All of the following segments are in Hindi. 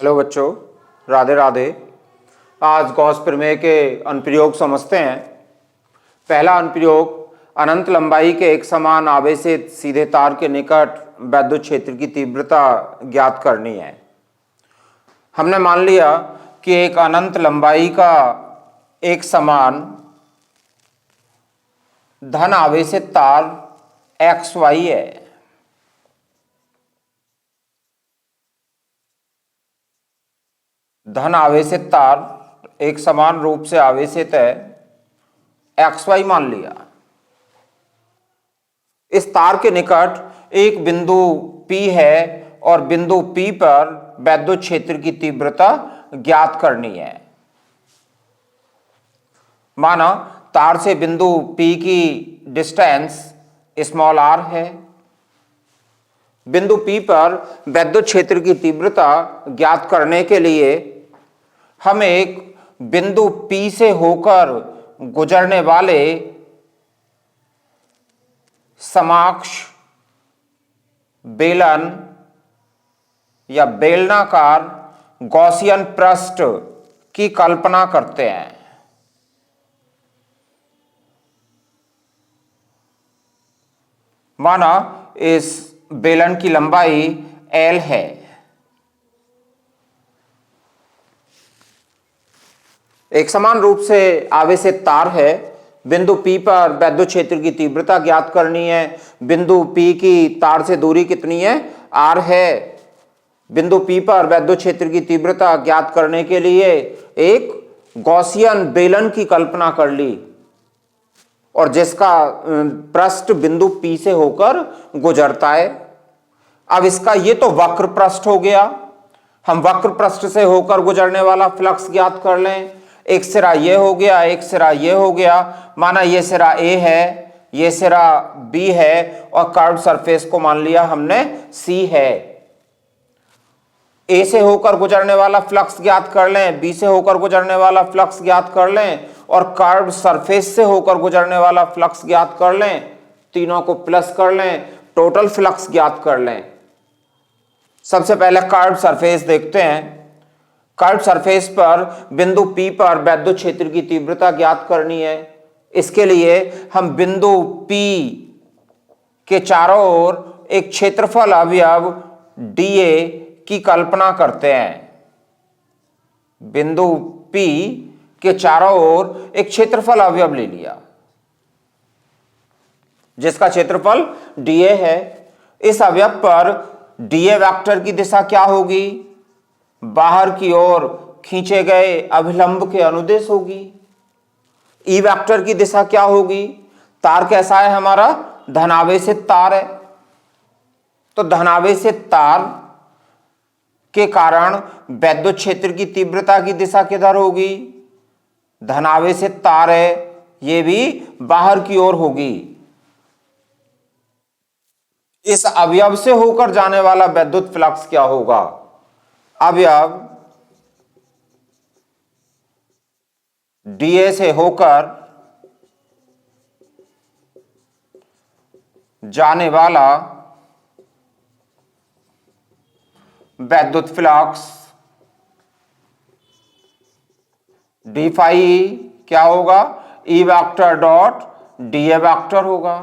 हेलो बच्चों, राधे राधे। आज गॉस प्रमेय के अनुप्रयोग समझते हैं। पहला अनुप्रयोग, अनंत लंबाई के एक समान आवेशित सीधे तार के निकट वैद्युत क्षेत्र की तीव्रता ज्ञात करनी है। हमने मान लिया कि एक अनंत लंबाई का एक समान धन आवेशित तार XY है। धन आवेशित तार एक समान रूप से आवेशित है, XY मान लिया। इस तार के निकट एक बिंदु P है और बिंदु P पर वैद्युत क्षेत्र की तीव्रता ज्ञात करनी है। माना तार से बिंदु P की डिस्टेंस स्मॉल r है। बिंदु P पर वैद्युत क्षेत्र की तीव्रता ज्ञात करने के लिए हम एक बिंदु P से होकर गुजरने वाले समाक्ष बेलन या बेलनाकार गॉसियन पृष्ठ की कल्पना करते हैं। माना इस बेलन की लंबाई L है। एक समान रूप से आवेशित तार है। बिंदु P पर वैद्युत क्षेत्र की तीव्रता ज्ञात करनी है। बिंदु P की तार से दूरी कितनी है? R है। बिंदु P पर वैद्युत क्षेत्र की तीव्रता ज्ञात करने के लिए एक गॉसियन बेलन की कल्पना कर ली और जिसका पृष्ठ बिंदु P से होकर गुजरता है। अब इसका ये तो वक्र पृष्ठ हो गया। हम वक्र पृष्ठ से होकर गुजरने वाला फ्लक्स ज्ञात कर लें। एक सिरा ये हो गया, एक सिरा ये हो गया। माना ये सिरा A है, ये सिरा B है और कर्व सरफेस को मान लिया हमने C है। A से होकर गुजरने वाला फ्लक्स ज्ञात कर लें, B से होकर गुजरने वाला फ्लक्स ज्ञात कर लें और कर्व सरफेस से होकर गुजरने वाला फ्लक्स ज्ञात कर लें। तीनों को प्लस कर लें, टोटल फ्लक्स ज्ञात कर लें। सबसे पहले कर्व सरफेस देखते हैं। कर्व सरफेस पर बिंदु P पर वैद्युत क्षेत्र की तीव्रता ज्ञात करनी है। इसके लिए हम बिंदु P के चारों ओर एक क्षेत्रफल अवयव dA की कल्पना करते हैं। बिंदु P के चारों ओर एक क्षेत्रफल अवयव ले लिया जिसका क्षेत्रफल dA है। इस अवयव पर dA वेक्टर की दिशा क्या होगी? बाहर की ओर खींचे गए अभिलंब के अनुदिश होगी। E वेक्टर की दिशा क्या होगी? तार कैसा है हमारा? धनावेशित तार है। तो धनावेशित तार के कारण वैद्युत क्षेत्र की तीव्रता की दिशा किधर होगी? धनावेशित तार है, ये भी बाहर की ओर होगी। इस अवयव से होकर जाने वाला वैद्युत फ्लक्स क्या होगा? अवयव dA से होकर जाने वाला वैद्युत फ्लक्स d फाई क्या होगा? E vector dot dA vector होगा।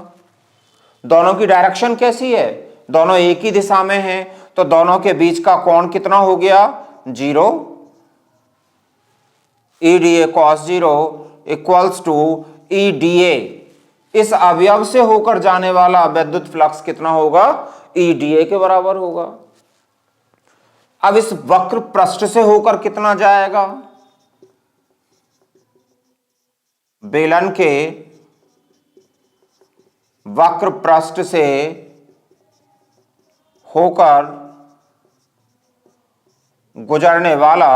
दोनों की डायरेक्शन कैसी है? दोनों एक ही दिशा में हैं, तो दोनों के बीच का कोण कितना हो गया? 0। EDA cos 0 equals to EDA। इस अवयव से होकर जाने वाला वैद्युत फ्लक्स कितना होगा? EDA के बराबर होगा। अब इस वक्र पृष्ठ से होकर कितना जाएगा? बेलन के वक्र पृष्ठ से होकर गुजरने वाला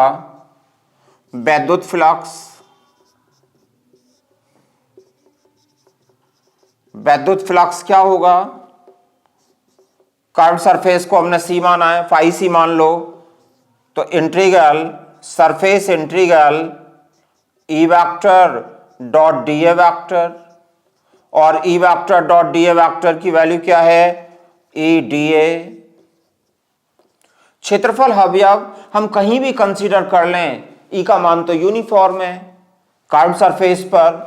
वैद्युत फ्लक्स, वैद्युत फ्लक्स क्या होगा? कर्व सरफेस को हमने C माना है, फाई C मान लो, तो integral surface integral E vector dot dA vector, और E vector dot dA vector की वैल्यू क्या है? EDA। क्षेत्रफल अवयव हम कहीं भी कंसीडर कर लें, ई का मान तो यूनिफॉर्म है, कर्व सरफेस पर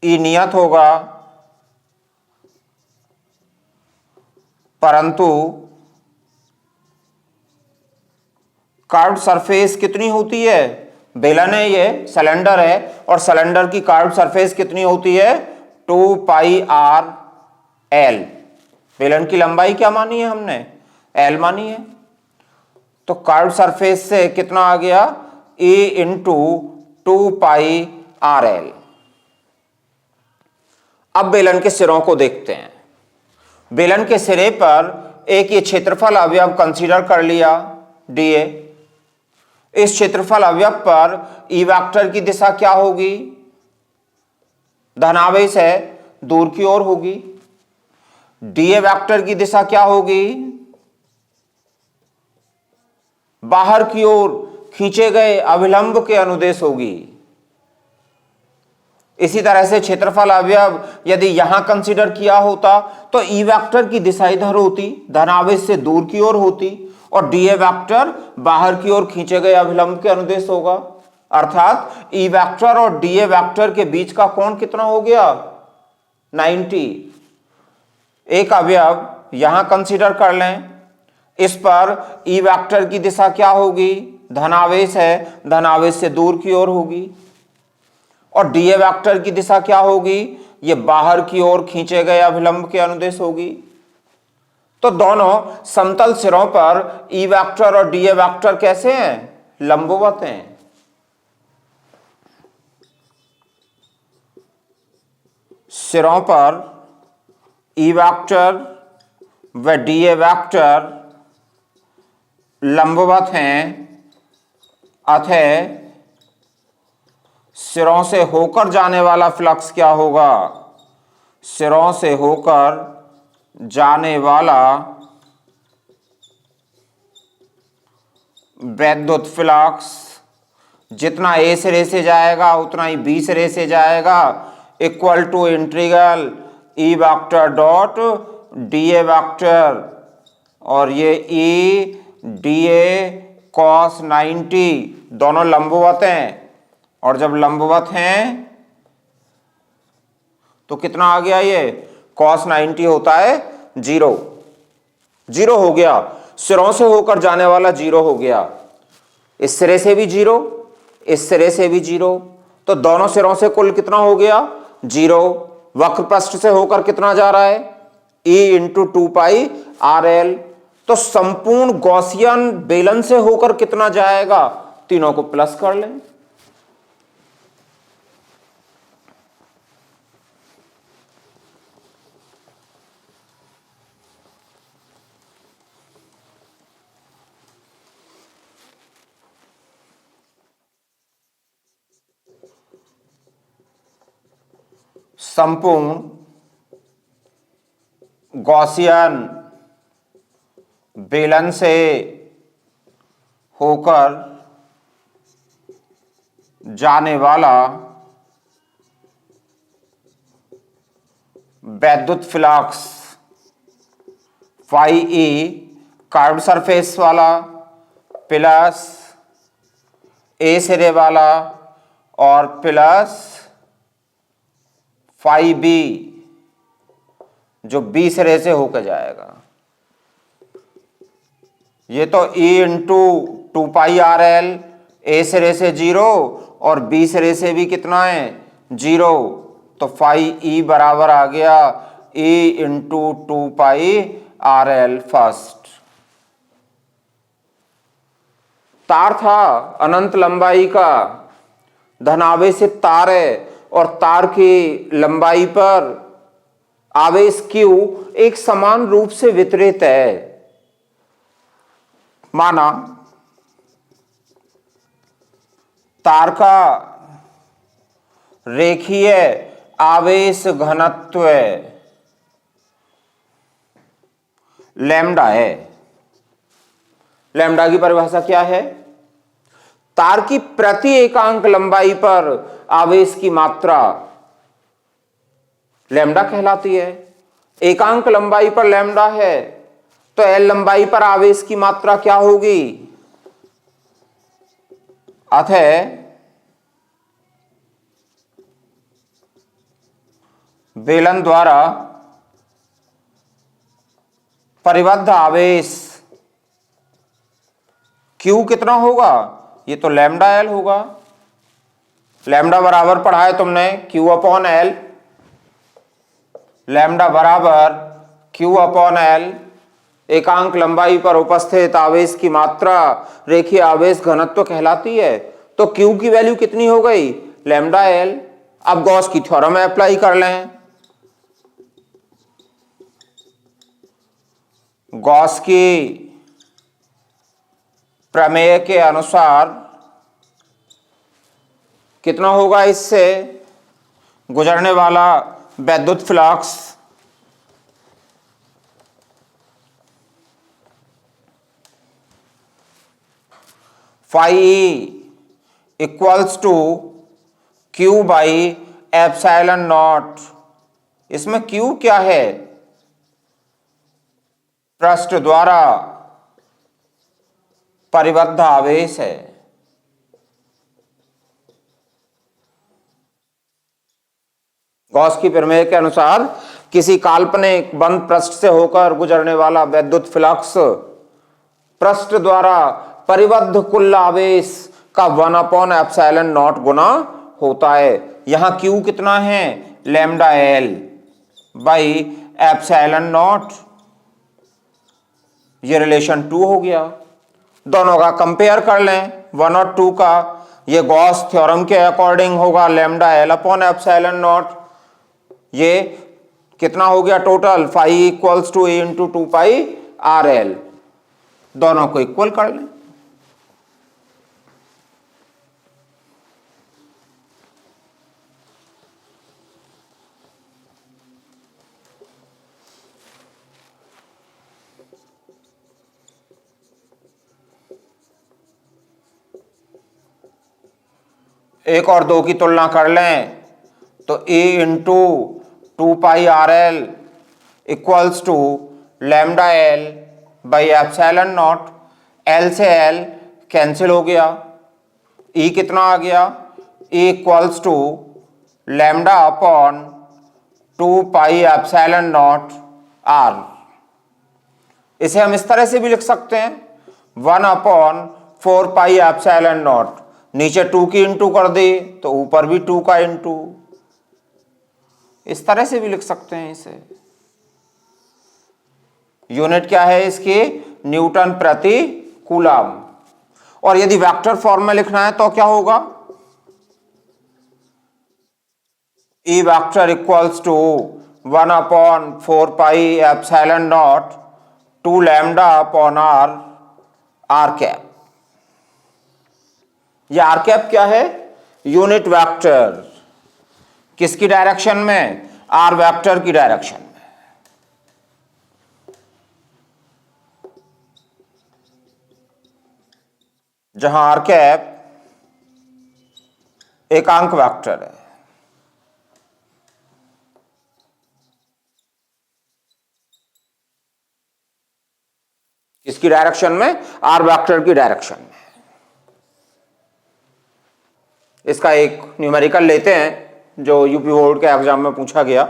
ई नियत होगा, परंतु कर्व सरफेस कितनी होती है, बेलन है ये, सिलेंडर है, और सिलेंडर की कर्व सरफेस कितनी होती है, 2 पाई आर एल। बेलन की लंबाई क्या मानी है हमने, एल मानी है। तो कर्व सरफेस से कितना आ गया, ए इंटू 2 पाई आर एल। अब बेलन के सिरों को देखते हैं। बेलन के सिरे पर एक ये क्षेत्रफल अवयव कंसीडर कर लिया, डीए। इस क्षेत्रफल अवयव पर ई वेक्टर की दिशा क्या होगी, धनावेश है, दूर की ओर होगी। डीए वेक्टर की दिशा क्या होगी, बाहर की ओर खींचे गए अभिलंब के अनुदेश होगी। इसी तरह से क्षेत्रफल अवयव यदि यहां कंसीडर किया होता तो ई वेक्टर की दिशा इधर होती, धनावेश से दूर की ओर होती, और डीए वेक्टर बाहर की ओर खींचे गए अभिलंब के अनुदेश होगा। अर्थात ई वेक्टर और डीए वेक्टर के बीच का कोण कितना हो गया, 90। एक अवयव यहां कंसीडर कर लें, इस पर ई वेक्टर की दिशा क्या होगी, धनावेश है, धनावेश से दूर की ओर होगी, और डीए वेक्टर की दिशा क्या होगी, ये बाहर की ओर खींचे गए अभिलंब के अनुदेश होगी। तो दोनों समतल सिरों पर ई वेक्टर और डीए वेक्टर कैसे हैं, लंबवत हैं। सिरों पर ई वेक्टर व डीए वेक्टर लंबवत हैं, अतः सिरों से होकर जाने वाला फ्लक्स क्या होगा, सिरों से होकर जाने वाला वैद्युत फ्लक्स जितना ए सिरे से जाएगा उतना ही बी सिरे से जाएगा, equal to integral E vector dot DA vector, और ये ई डीए कॉस 90 दोनों लंबवत हैं। और जब लंबवत हैं तो कितना आ गया, ये cos 90 होता है 0, 0 हो गया, सिरों से होकर जाने वाला 0 हो गया, इस सिरे से भी 0, इस सिरे से भी 0, तो दोनों सिरों से कुल कितना हो गया, 0। वक्र पृष्ठ से होकर कितना जा रहा है, E into 2 pi R L. तो संपूर्ण गॉसियन बेलन से होकर कितना जाएगा, तीनों को प्लस कर लें। संपूर्ण गॉसियन बेलन से होकर जाने वाला वैद्युत flux phi E curve surface वाला प्लस ए सिरे वाला और प्लस फाई बी जो बी सिरे से होकर जाएगा, ये तो E into 2 pi R L, A सिरे से 0 और बी सिरे से भी कितना है 0, तो फाई ई बराबर आ गया E into 2 pi R L first. तार था अनंत लंबाई का, धनावेशित तार है, और तार की लंबाई पर आवेश Q एक समान रूप से वितरित है। माना तार का रेखीय आवेश घनत्व लैम्डा है। लैम्डा की परिभाषा क्या है, तार की प्रति एकांक लंबाई पर आवेश की मात्रा लैम्डा कहलाती है। एकांक लंबाई पर लैम्डा है तो L लंबाई पर आवेश की मात्रा क्या होगी? अतः बेलन द्वारा परिबद्ध आवेश Q कितना होगा? ये तो लैम्डा L होगा। लैम्डा बराबर पढ़ा है तुमने Q अपॉन L। लैम्डा बराबर Q अपॉन L एकांक लंबाई पर उपस्थित आवेश की मात्रा रेखीय आवेश घनत्व कहलाती है। तो Q की वैल्यू कितनी हो गई? Lambda L। अब गॉस की थ्योरम अप्लाई कर लें। गॉस की प्रमेय के अनुसार कितना होगा? इससे गुजरने वाला वैद्युत flux phi equals to Q by epsilon naught. इसमें Q क्या है? पृष्ठ द्वारा परिबद्ध आवेश है। गॉस की प्रमेय के अनुसार किसी काल्पनिक बंद पृष्ठ से होकर गुजरने वाला वैद्युत फ्लक्स पृष्ठ द्वारा परिबद्ध कुल आवेश का 1 अपॉन एप्सिलॉन नॉट गुना होता है। यहां Q कितना है? Lambda L by epsilon naught. ये रिलेशन 2 हो गया। दोनों का कंपेयर कर लें 1 और 2 का। ये गॉस थ्योरम के अकॉर्डिंग होगा lambda L upon epsilon naught. ये कितना हो गया total? Phi equals to A into 2 pi R L. दोनों को इक्वल कर लें। एक और दो की तुलना कर लें तो a into 2 pi R L equals to lambda L by epsilon naught. L से L कैंसिल हो गया। E कितना आ गया? E equals to lambda upon 2 pi epsilon naught R। इसे हम इस तरह से भी लिख सकते हैं 1 अपॉन 4 पाई एप्सिलॉन नॉट। नीचे 2 की इंटू कर दे तो ऊपर भी 2 का इंटू। इस तरह से भी लिख सकते हैं इसे। यूनिट क्या है इसकी? न्यूटन प्रति कूलम। और यदि वेक्टर फॉर्म में लिखना है तो क्या होगा? E vector equals to 1 upon 4 pi epsilon naught 2 lambda upon R R cap. ये आर कैप क्या है? Unit vector. किसकी डायरेक्शन में? आर वेक्टर की डायरेक्शन में। जहां आर कैप एकांक वेक्टर है। किसकी डायरेक्शन में? आर वेक्टर की डायरेक्शन में। इसका एक न्यूमेरिकल लेते हैं जो यूपी बोर्ड के एग्जाम में पूछा गया।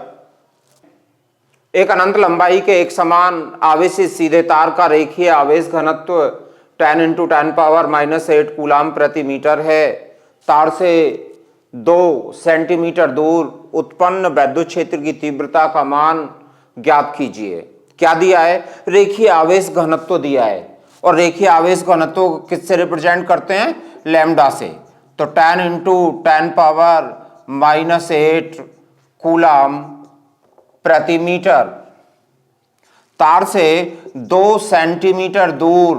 एक अनंत लंबाई के एक समान आवेशित सीधे तार का रेखीय आवेश घनत्व 10 इंटू 10 पावर -8 कूलाम प्रति मीटर है। तार से 2 सेंटीमीटर दूर उत्पन्न वैद्युत क्षेत्र की तीव्रता का मान ज्ञात कीजिए। क्या दिया है? रेखीय आवेश घनत्व दिया है। और रेखीय आवेश घनत्व किससे रिप्रेजेंट करते हैं? लैम्डा से। तो 10 इंटू 10 पावर -8 कूलाम प्रति मीटर। तार से 2 सेंटीमीटर दूर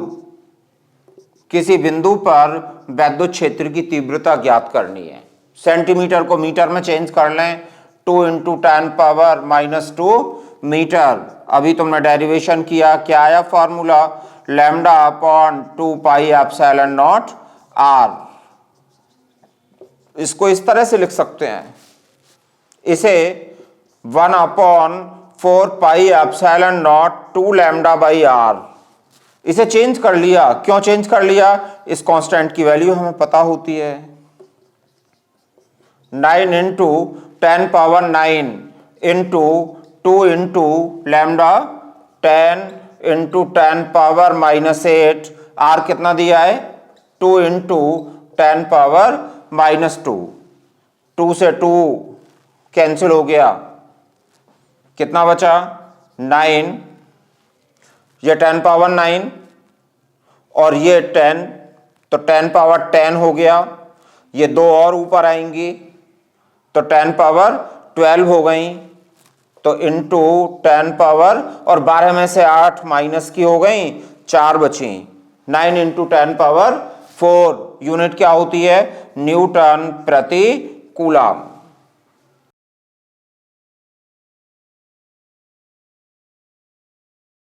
किसी बिंदु पर वैद्युत क्षेत्र की तीव्रता ज्ञात करनी है। सेंटीमीटर को मीटर में चेंज कर लें 2 इंटू 10 पावर -2 मीटर। अभी तुमने डेरिवेशन किया, क्या आया formula? Lambda upon 2 pi epsilon naught R। इसको इस तरह से लिख सकते हैं। इसे 1 upon 4 pi epsilon naught 2 lambda by R. इसे चेंज कर लिया, क्यों चेंज कर लिया? इस कांस्टेंट की वैल्यू हमें पता होती है। 9 into 10 power 9 into 2 into lambda 10 into 10 power -8। R कितना दिया है? 2 इंटू 10 पावर -2। 2 से 2 कैंसिल हो गया, कितना बचा? 9, ये 10 पावर 9 और ये 10, तो 10 पावर 10 हो गया। ये दो और ऊपर आएंगी तो 10 पावर 12 हो गई, तो इंटू 10 पावर, और 12 में से 8 माइनस की हो गई, 4 बची। 9 इंटू 10 पावर 4। यूनिट क्या होती है? न्यूटन प्रति कूलम।